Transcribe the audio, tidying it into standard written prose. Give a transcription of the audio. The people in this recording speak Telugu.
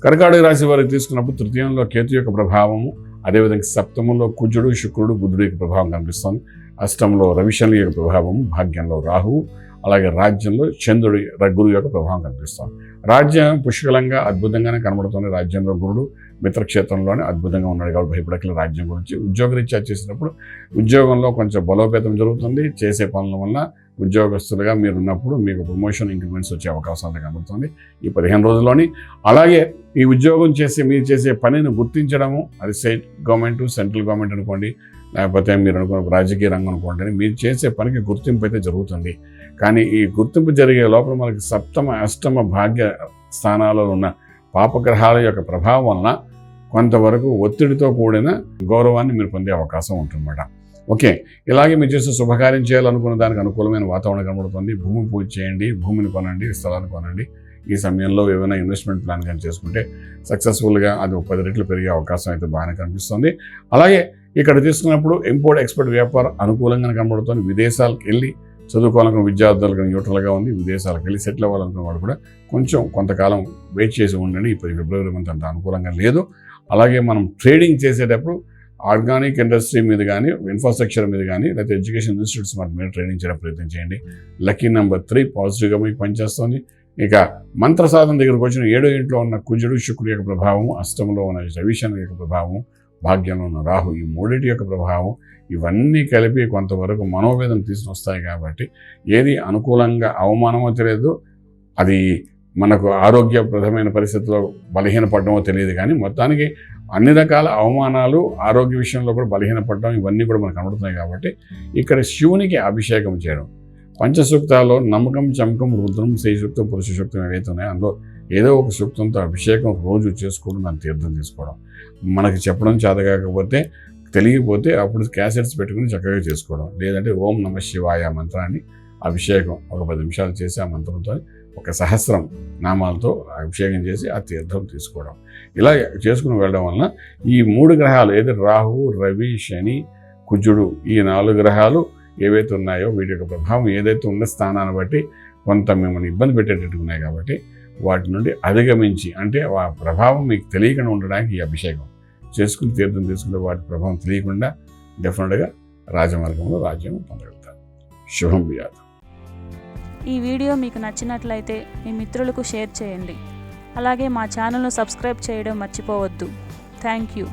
కర్కాటక రాశి వారికి తీసుకున్నప్పుడు తృతీయంలో కేతు యొక్క ప్రభావము, అదేవిధంగా సప్తమంలో కుజుడు, శుక్రుడు, బుధుడు యొక్క ప్రభావం కనిపిస్తుంది. అష్టంలో రవిశని యొక్క ప్రభావము, భాగ్యంలో రాహువు, అలాగే రాజ్యంలో చంద్రుడి గురువు యొక్క ప్రభావం కనిపిస్తుంది. రాజ్యం పుష్కలంగా అద్భుతంగానే కనబడుతుంది. రాజ్యంలో గురుడు మిత్రక్షేత్రంలోనే అద్భుతంగా ఉన్నాడు కాబట్టి భయపడకల రాజ్యం గురించి. ఉద్యోగరీత్యా చేసినప్పుడు ఉద్యోగంలో కొంచెం బలోపేతం జరుగుతుంది. చేసే పనుల వల్ల ఉద్యోగస్తులుగా మీరు ఉన్నప్పుడు మీకు ప్రమోషన్ ఇంక్రిమెంట్స్ వచ్చే అవకాశం అంతా కనబడుతుంది ఈ 15 రోజుల్లోని. అలాగే ఈ ఉద్యోగం మీరు చేసే పనిని గుర్తించడము, అది స్టేట్ గవర్నమెంట్, సెంట్రల్ గవర్నమెంట్ అనుకోండి, లేకపోతే మీరు అనుకున్న రాజకీయ రంగం అనుకోండి, మీరు చేసే పనికి గుర్తింపు అయితే జరుగుతుంది. కానీ ఈ గుర్తింపు జరిగే లోపల మనకి సప్తమ, అష్టమ భాగ్య స్థానాలలో ఉన్న పాపగ్రహాల యొక్క ప్రభావం వలన కొంతవరకు ఒత్తిడితో కూడిన గౌరవాన్ని మీరు పొందే అవకాశం ఉంటుందన్నమాట. ఓకే, ఇలాగే మీరు చేసే శుభకార్యం చేయాలనుకున్న దానికి అనుకూలమైన వాతావరణం కనబడుతుంది. భూమి పూజ చేయండి, భూమిని కొనండి, స్థలాన్ని కొనండి. ఈ సమయంలో ఏమైనా ఇన్వెస్ట్మెంట్ ప్లాన్ కానీ చేసుకుంటే సక్సెస్ఫుల్గా అది 10 రెట్లు పెరిగే అవకాశం అయితే బాగానే కనిపిస్తుంది. అలాగే ఇక్కడ తీసుకున్నప్పుడు ఇంపోర్ట్ ఎక్స్పోర్ట్ వ్యాపారం అనుకూలంగా కనబడుతుంది. విదేశాలకు వెళ్ళి చదువుకోవాలనుకున్న విద్యార్థులకు న్యూట్రల్గా ఉంది. విదేశాలకు వెళ్ళి సెటిల్ అవ్వాలనుకున్న వాళ్ళు కూడా కొంతకాలం వెయిట్ చేసి ఉండండి. ఇప్పుడు ఫిబ్రవరి మంత్ అంత అనుకూలంగా లేదు. అలాగే మనం ట్రేడింగ్ చేసేటప్పుడు ఆర్గానిక్ ఇండస్ట్రీ మీద కానీ, ఇన్ఫ్రాస్ట్రక్చర్ మీద కానీ, లేకపోతే ఎడ్యుకేషన్ ఇన్స్టిట్యూట్స్ మీద ట్రేడింగ్ చేయడం ప్రయత్నం చేయండి. లక్కీ నెంబర్ 3 పాజిటివ్గా మీకు పనిచేస్తుంది. ఇక మంత్ర సాధన దగ్గరకు వచ్చిన 7వ ఇంట్లో ఉన్న కుజుడు, శుక్రుడు యొక్క ప్రభావం, అష్టంలో ఉన్న రవిశని యొక్క ప్రభావం, భాగ్యంలో ఉన్న రాహు, ఈ మూడింటి యొక్క ప్రభావం, ఇవన్నీ కలిపి కొంతవరకు మనోవేదన తీసుకొస్తాయి. కాబట్టి ఏది అనుకూలంగా అవమానమో తెలియదు, అది మనకు ఆరోగ్యప్రదమైన పరిస్థితుల్లో బలహీనపడడమో తెలియదు. కానీ మొత్తానికి అన్ని రకాల అవమానాలు, ఆరోగ్య విషయంలో కూడా బలహీనపడడం, ఇవన్నీ కూడా మనకు కనబడుతున్నాయి. కాబట్టి ఇక్కడ శివునికి అభిషేకం చేయడం, పంచసూక్తాల్లో నమ్మకం, చమకం, రుద్రం, శ్రీ సూక్తం, పురుష సూక్తం ఏవైతే ఉన్నాయో అందులో ఏదో ఒక సూక్తంతో అభిషేకం రోజు చేసుకోవడం, దాన్ని తీర్థం తీసుకోవడం. మనకి చెప్పడం చేతకాకపోతే, తెలియకపోతే అప్పుడు క్యాసెట్స్ పెట్టుకుని చక్కగా చేసుకోవడం. లేదంటే ఓం నమ శివాయ మంత్రాన్ని అభిషేకం ఒక 10 నిమిషాలు చేసి ఆ మంత్రంతో 1,000 నామాలతో అభిషేకం చేసి ఆ తీర్థం తీసుకోవడం. ఇలా చేసుకుని వెళ్ళడం వలన ఈ 3 గ్రహాలు, ఏదైతే రాహు, రవి, శని, కుజుడు, ఈ 4 గ్రహాలు ఏవైతే ఉన్నాయో వీటి యొక్క ప్రభావం ఏదైతే ఉన్న స్థానాన్ని బట్టి కొంత మిమ్మల్ని ఇబ్బంది పెట్టేటట్టు ఉన్నాయి. కాబట్టి వాటి నుండి అధిగమించి, అంటే ఆ ప్రభావం మీకు తెలియకుండా ఉండడానికి ఈ అభిషేకం చేసుకుని తీర్థం తీసుకుంటే వాటి ప్రభావం తెలియకుండా డెఫినెట్గా రాజమార్గంలో రాజ్యం పొందగలుగుతారు. శుభం బియాదు. ఈ వీడియో మీకు నచ్చినట్లయితే మీ మిత్రులకు షేర్ చేయండి. అలాగే మా ఛానల్ను సబ్స్క్రైబ్ చేయడం మర్చిపోవద్దు. Thank you.